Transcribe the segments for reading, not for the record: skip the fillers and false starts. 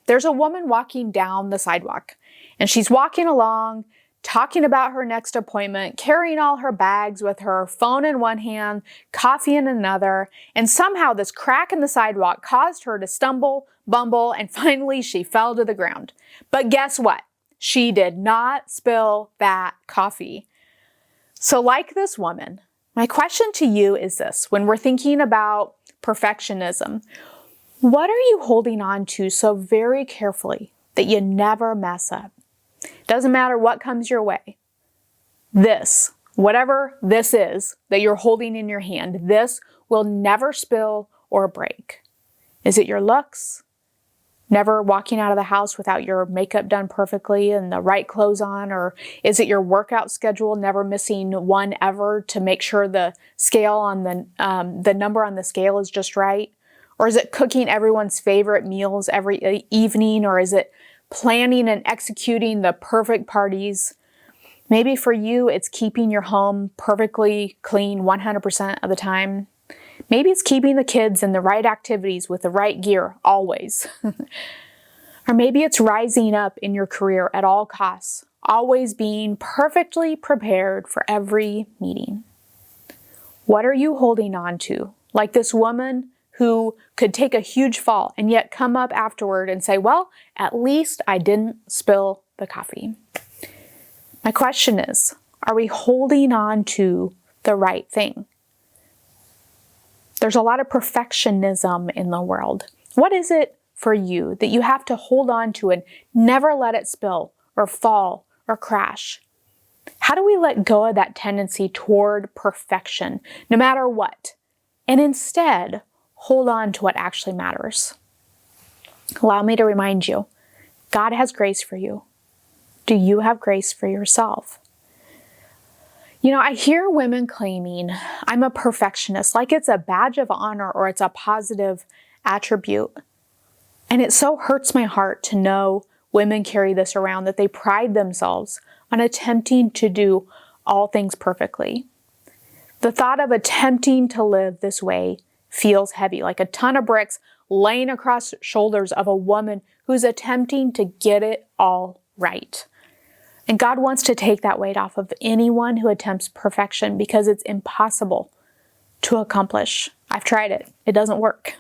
there's a woman walking down the sidewalk, and she's walking along, talking about her next appointment, carrying all her bags with her, phone in one hand, coffee in another, and somehow this crack in the sidewalk caused her to stumble, bumble, and finally she fell to the ground. But guess what? She did not spill that coffee. So like this woman, my question to you is this: when we're thinking about perfectionism, what are you holding on to so very carefully that you never mess up? Doesn't matter what comes your way. This, whatever this is that you're holding in your hand, this will never spill or break. Is it your looks? Never walking out of the house without your makeup done perfectly and the right clothes on? Or is it your workout schedule, never missing one ever to make sure the scale on the number on the scale is just right? Or is it cooking everyone's favorite meals every evening? Or is it planning and executing the perfect parties? Maybe for you, it's keeping your home perfectly clean 100% of the time. Maybe it's keeping the kids in the right activities with the right gear always. Or maybe it's rising up in your career at all costs, always being perfectly prepared for every meeting. What are you holding on to? Like this woman who could take a huge fall and yet come up afterward and say, well, at least I didn't spill the coffee. My question is, are we holding on to the right thing? There's a lot of perfectionism in the world. What is it for you that you have to hold on to and never let it spill or fall or crash? How do we let go of that tendency toward perfection, no matter what, and instead hold on to what actually matters? Allow me to remind you, God has grace for you. Do you have grace for yourself? You know, I hear women claiming, I'm a perfectionist, like it's a badge of honor or it's a positive attribute. And it so hurts my heart to know women carry this around, that they pride themselves on attempting to do all things perfectly. The thought of attempting to live this way feels heavy, like a ton of bricks laying across the shoulders of a woman who's attempting to get it all right. And God wants to take that weight off of anyone who attempts perfection, because it's impossible to accomplish. I've tried it. It doesn't work.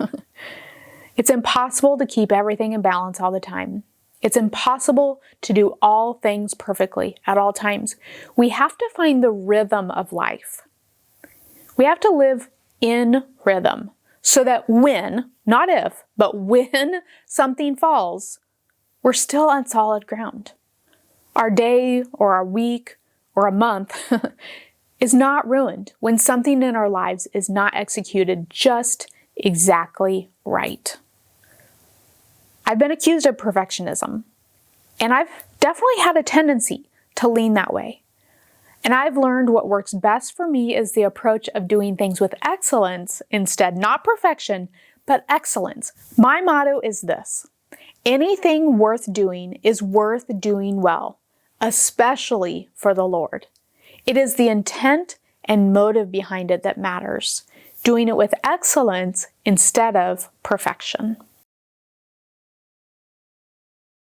It's impossible to keep everything in balance all the time. It's impossible to do all things perfectly at all times. We have to find the rhythm of life. We have to live in rhythm so that when, not if, but when something falls, we're still on solid ground. Our day or our week or a month is not ruined when something in our lives is not executed just exactly right. I've been accused of perfectionism, and I've definitely had a tendency to lean that way. And I've learned what works best for me is the approach of doing things with excellence instead, not perfection, but excellence. My motto is this: anything worth doing is worth doing well, especially for the Lord. It is the intent and motive behind it that matters, doing it with excellence instead of perfection.